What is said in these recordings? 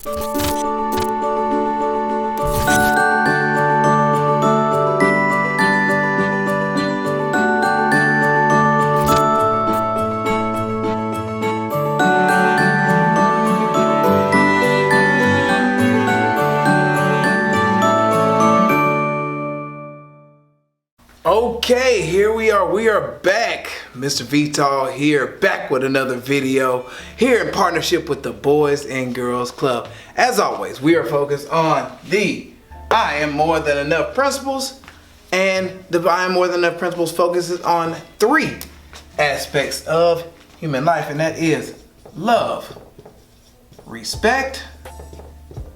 Okay, here we are. We are back. Mr. Vital here, back with another video here in partnership with the Boys and Girls Club. As always, we are focused on the I Am More Than Enough principles, and the I Am More Than Enough principles focuses on 3 aspects of human life, and that is love, respect,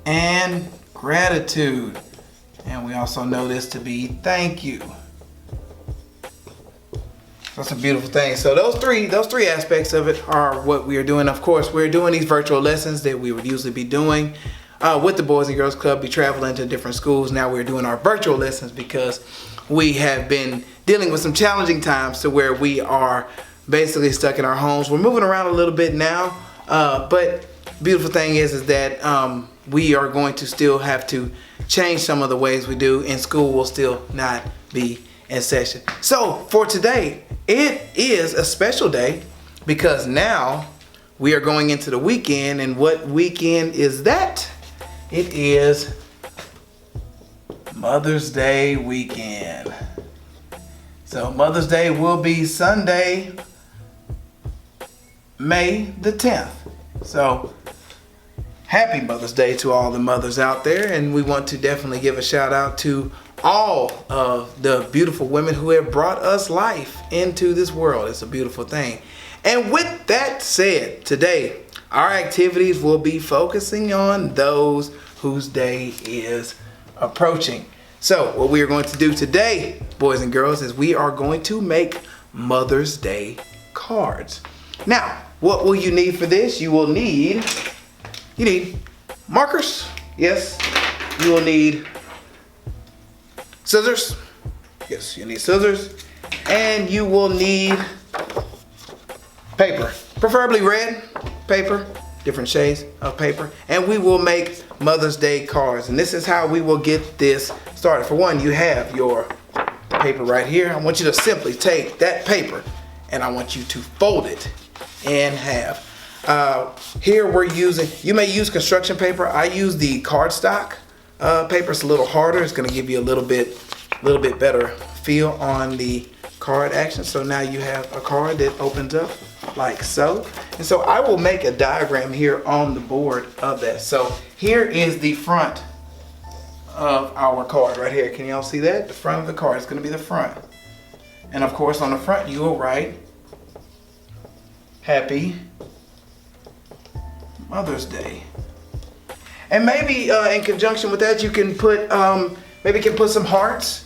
and gratitude. And we also know this to be thank you. That's a beautiful thing. So those three aspects of it are what we are doing. Of course, we're doing these virtual lessons that we would usually be doing with the Boys and Girls Club, be traveling to different schools. Now we're doing our virtual lessons because we have been dealing with some challenging times to where we are basically stuck in our homes. We're moving around a little bit now, but beautiful thing is that we are going to still have to change some of the ways we do, and school will still not be in session. So for today, it is a special day because now we are going into the weekend. And what weekend is that? It is Mother's Day weekend. So Mother's Day will be Sunday, May the 10th. So happy Mother's Day to all the mothers out there, and we want to definitely give a shout out to all of the beautiful women who have brought us life into this world. It's a beautiful thing. And with that said, today our activities will be focusing on those whose day is approaching. So what we are going to do today, boys and girls, is we are going to make Mother's Day cards. Now, what will you need for this? You need markers. Yes, you will need scissors. Yes, you need scissors. And you will need paper, preferably red paper, different shades of paper. And we will make Mother's Day cards. And this is how we will get this started. For one, you have your paper right here. I want you to simply take that paper and I want you to fold it in half. Here we're using, you may use construction paper. I use the cardstock paper. It's a little harder. It's going to give you a little bit better feel on the card action. So now you have a card that opens up like so. And so I will make a diagram here on the board of that. So here is the front of our card right here. Can y'all see that? The front of the card is going to be the front. And of course on the front you will write Happy Mother's Day. And maybe in conjunction with that, you can put some hearts,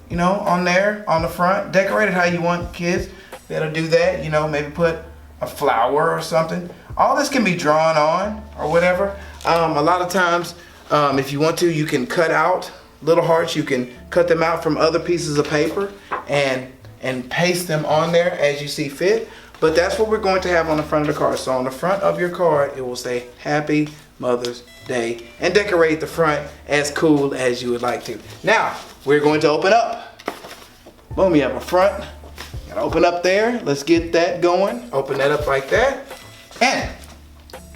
on there on the front. Decorate it how you want, kids. Better do that. Maybe put a flower or something. All this can be drawn on or whatever. A lot of times, if you want to, you can cut out little hearts. You can cut them out from other pieces of paper and paste them on there as you see fit. But that's what we're going to have on the front of the card. So on the front of your card, it will say Happy Mother's Day, and decorate the front as cool as you would like to. Now, we're going to open up. Boom, you have a front. Gotta open up there. Let's get that going. Open that up like that. And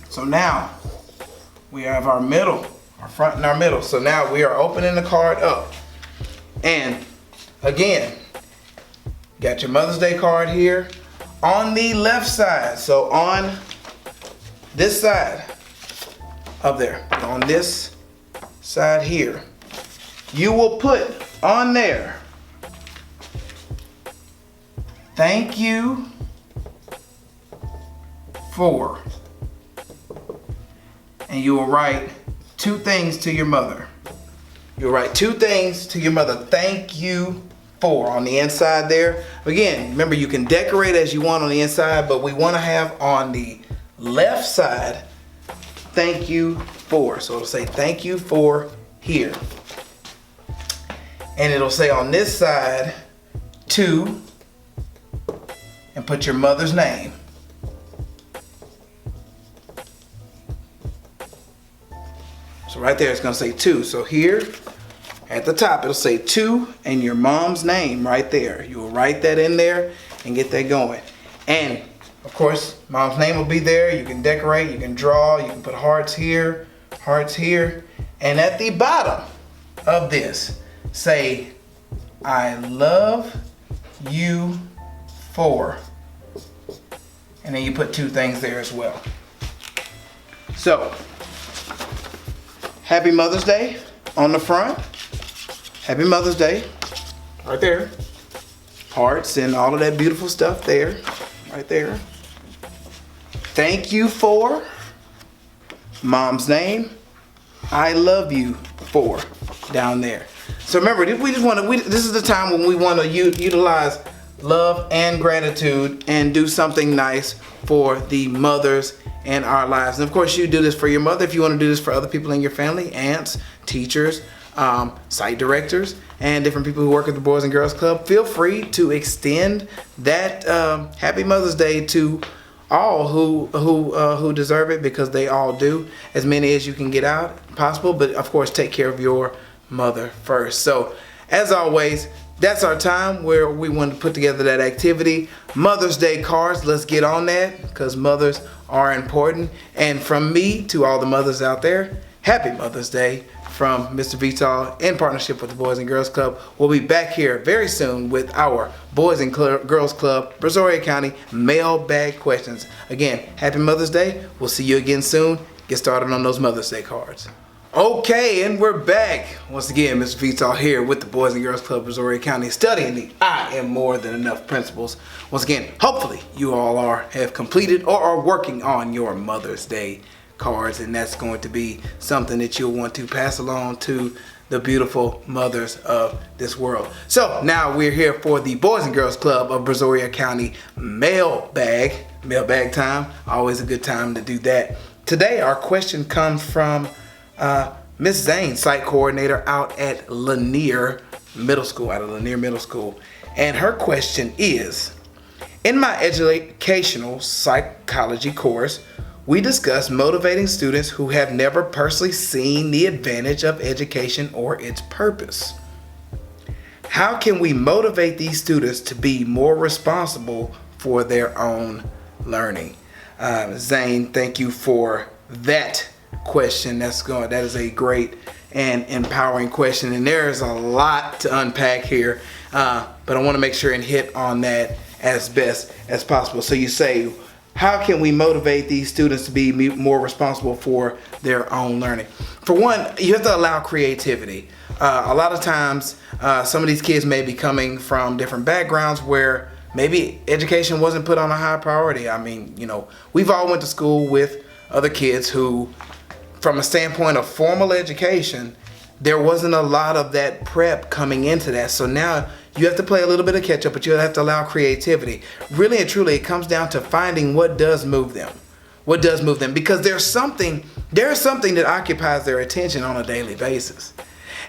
so now we have our middle, our front and our middle. So now we are opening the card up. And again, got your Mother's Day card here. On the left side, so on this side up there, on this side here, you will put on there, thank you for, and you will write 2 things to your mother. You'll write 2 things to your mother. Thank you for on the inside there. Again, remember you can decorate as you want on the inside, but we want to have on the left side, thank you for. So it'll say thank you for here. And it'll say on this side, to, and put your mother's name. So right there it's gonna say to. So here at the top it'll say to and your mom's name right there. You'll write that in there and get that going. And of course, mom's name will be there. You can decorate, you can draw, you can put hearts here, and at the bottom of this, say, I love you for. And then you put two things there as well. So, Happy Mother's Day on the front. Happy Mother's Day, right there. Hearts and all of that beautiful stuff there, right there. Thank you for, mom's name, I love you for, down there. So remember, this is the time when we want to utilize love and gratitude and do something nice for the mothers in our lives. And of course, you do this for your mother. If you want to do this for other people in your family, aunts, teachers, site directors, and different people who work at the Boys and Girls Club, feel free to extend that Happy Mother's Day to all who deserve it, because they all do. As many as you can get out possible, but of course take care of your mother first. So as always, that's our time where we want to put together that activity. Mother's Day cards, let's get on that, because mothers are important. And from me to all the mothers out there, Happy Mother's Day from Mr. Vital in partnership with the Boys and Girls Club. We'll be back here very soon with our Boys and Girls Club, Brazoria County mailbag questions. Again, Happy Mother's Day. We'll see you again soon. Get started on those Mother's Day cards. Okay, and we're back. Once again, Mr. Vital here with the Boys and Girls Club, Brazoria County, studying the I Am More Than Enough principles. Once again, hopefully you all have completed or are working on your Mother's Day cards, and that's going to be something that you'll want to pass along to the beautiful mothers of this world. So now we're here for the Boys and Girls Club of Brazoria County mailbag time. Always a good time to do that. Today our question comes from Miss Zane, site coordinator out at Lanier Middle School, and her question is, in my educational psychology course, we discuss motivating students who have never personally seen the advantage of education or its purpose. How can we motivate these students to be more responsible for their own learning? Zane, thank you for that question. That is a great and empowering question, and there is a lot to unpack here, but I want to make sure and hit on that as best as possible. So you say, how can we motivate these students to be more responsible for their own learning? For one, you have to allow creativity. A lot of times, some of these kids may be coming from different backgrounds where maybe education wasn't put on a high priority. I mean, we've all went to school with other kids who, from a standpoint of formal education, there wasn't a lot of that prep coming into that. So now you have to play a little bit of catch up, but you have to allow creativity. Really and truly, it comes down to finding what does move them. Because there's something that occupies their attention on a daily basis.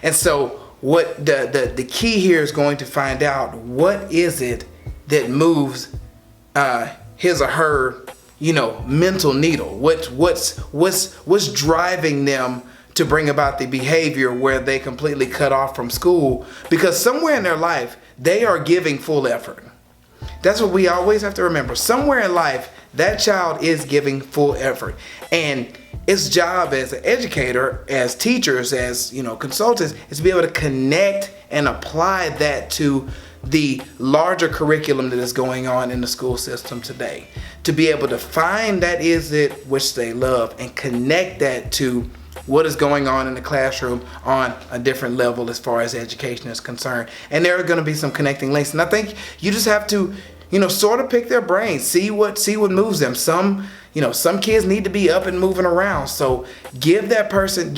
And so what the key here is going to find out, what is it that moves his or her mental needle. What's driving them to bring about the behavior where they completely cut off from school, because somewhere in their life they are giving full effort. That's what we always have to remember. Somewhere in life that child is giving full effort, and its job as an educator, as teachers, as consultants, is to be able to connect and apply that to the larger curriculum that is going on in the school system today, to be able to find that is it which they love and connect that to what is going on in the classroom on a different level as far as education is concerned. And there are going to be some connecting links, and I think you just have to sort of pick their brains, see what moves them. Some kids need to be up and moving around, so give that person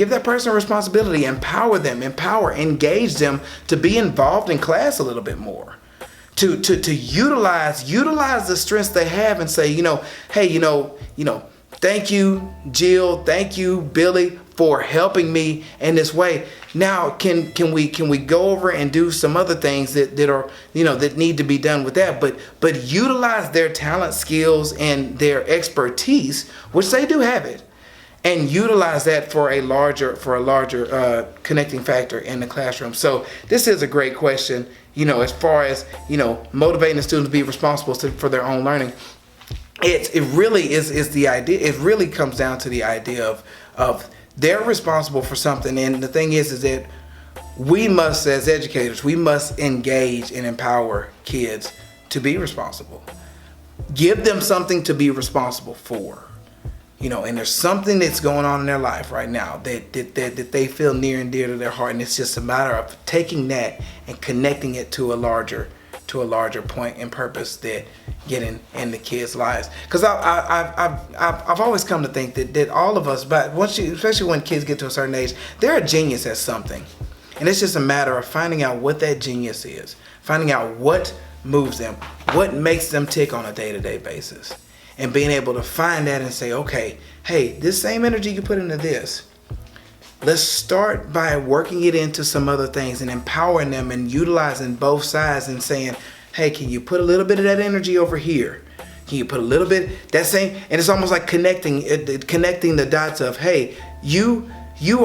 responsibility, engage them to be involved in class a little bit more, to utilize the strengths they have, and say, hey, thank you, Jill, thank you, Billy, for helping me in this way. Now, can we go over and do some other things that are that need to be done with that, but utilize their talent, skills, and their expertise, which they do have it, and utilize that for a larger connecting factor in the classroom. So this is a great question, as far as, motivating the students to be responsible for their own learning. It really is the idea. It really comes down to the idea of they're responsible for something. And the thing is that we must, as educators, we must engage and empower kids to be responsible. Give them something to be responsible for. And there's something that's going on in their life right now that they feel near and dear to their heart, and it's just a matter of taking that and connecting it to a larger point and purpose that getting in the kids' lives. Because I've always come to think that all of us, but especially when kids get to a certain age, they're a genius at something, and it's just a matter of finding out what that genius is, finding out what moves them, what makes them tick on a day-to-day basis. And being able to find that and say, okay, hey, this same energy you put into this, let's start by working it into some other things and empowering them and utilizing both sides and saying, hey, can you put a little bit of that energy over here? Can you put a little bit, that same, and it's almost like connecting the dots of, hey, you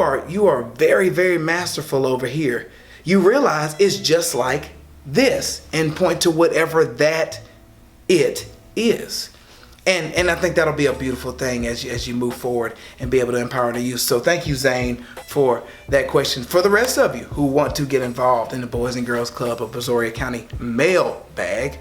are very, very masterful over here. You realize it's just like this, and point to whatever that it is. And I think that'll be a beautiful thing as you move forward and be able to empower the youth. So thank you, Zane, for that question. For the rest of you who want to get involved in the Boys and Girls Club of Brazoria County Mailbag,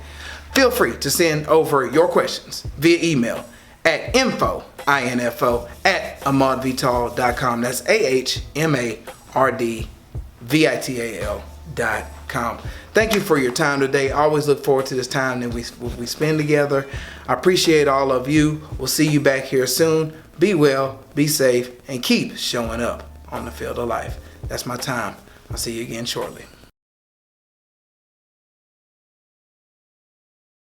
feel free to send over your questions via email at info@ahmardvital.com. That's AHMARDVITAL.com. Thank you for your time today. I always look forward to this time that we spend together. I appreciate all of you. We'll see you back here soon. Be well, be safe, and keep showing up on the field of life. That's my time. I'll see you again shortly.